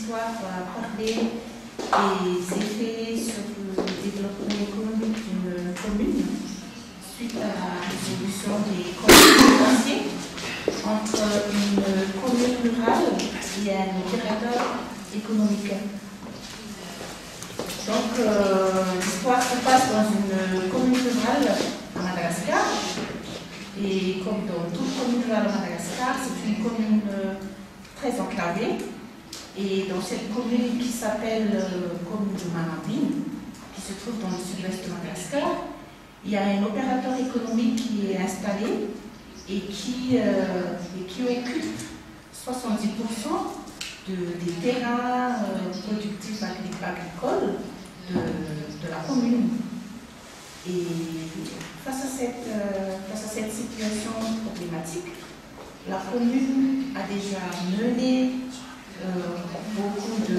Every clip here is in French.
histoire va parler des effets sur le développement économique d'une commune suite à la résolution des conflits fonciers entre une commune rurale et un opérateur économique. Donc, l'histoire se passe dans une commune rurale à Madagascar. Et comme dans toute commune rurale à Madagascar, c'est une commune très enclavée. Et dans cette commune qui s'appelle commune de Manabine, qui se trouve dans le sud-ouest de Madagascar, il y a un opérateur économique qui est installé et qui occupe 70% des terrains productifs agricoles de la commune. Et face à cette situation problématique, la commune a déjà mené beaucoup de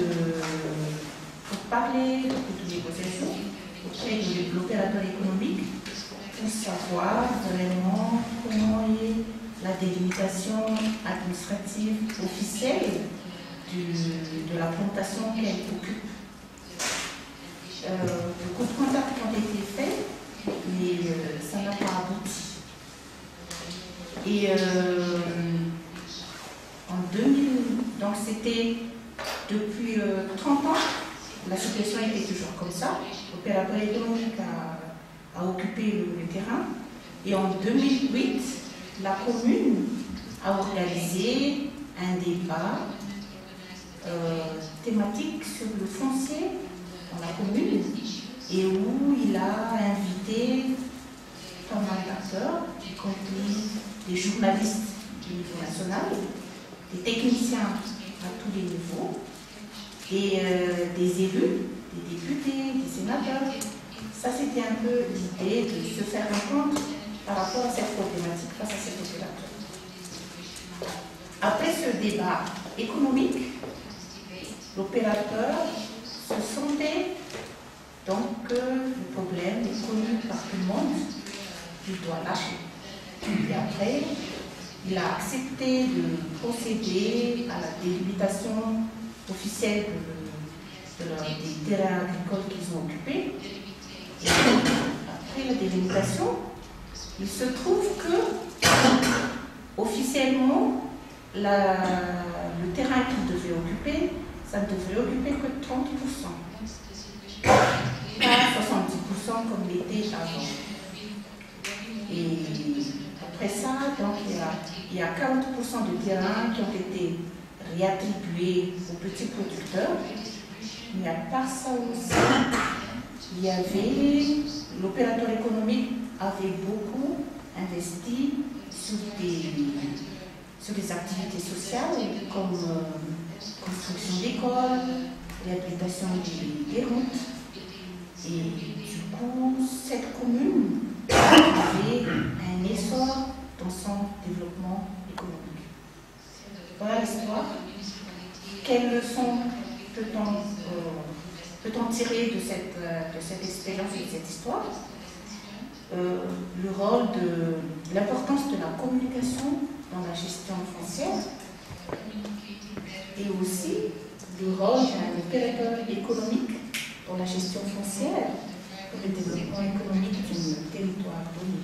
négociations auprès de l'opérateur économique pour savoir vraiment comment est la délimitation administrative officielle de la plantation qu'elle occupe. Beaucoup de contacts ont été faits, mais ça n'a pas abouti. Et en 2000, donc c'était depuis 30 ans, la situation était toujours comme ça. L'opérateur économique a occupé le terrain. Et en 2008, la commune a organisé un débat thématique sur le foncier dans la commune et où il a invité pas mal d'acteurs, y compris des journalistes du niveau national, des techniciens à tous les niveaux, des élus, des députés, des sénateurs. Ça, c'était un peu l'idée de se faire entendre par rapport à cette problématique face à cet opérateur. Après ce débat économique, l'opérateur se sentait donc que le problème est connu par tout le monde, il doit lâcher. Et après, il a accepté de procéder à la délimitation officielle des terrains agricoles qu'ils ont occupés. Et après la délimitation, il se trouve que, officiellement, le terrain qu'il devait occuper, ça ne devrait occuper que 30%. Pas 70% comme l'était avant. Et après ça, donc, il y a 40% de terrains qui ont été réattribués aux petits producteurs. Mais à part ça aussi, il y avait, l'opérateur économique avait beaucoup investi sur des activités sociales comme construction d'écoles, réhabilitation des routes. Et du coup, cette commune avait un essor dans son développement économique. Voilà l'histoire. Quelles leçons peut-on tirer de cette expérience et de cette histoire? Le rôle l'importance de la communication dans la gestion foncière et aussi le rôle d'un opérateur économique dans la gestion foncière pour le développement économique d'un territoire donné.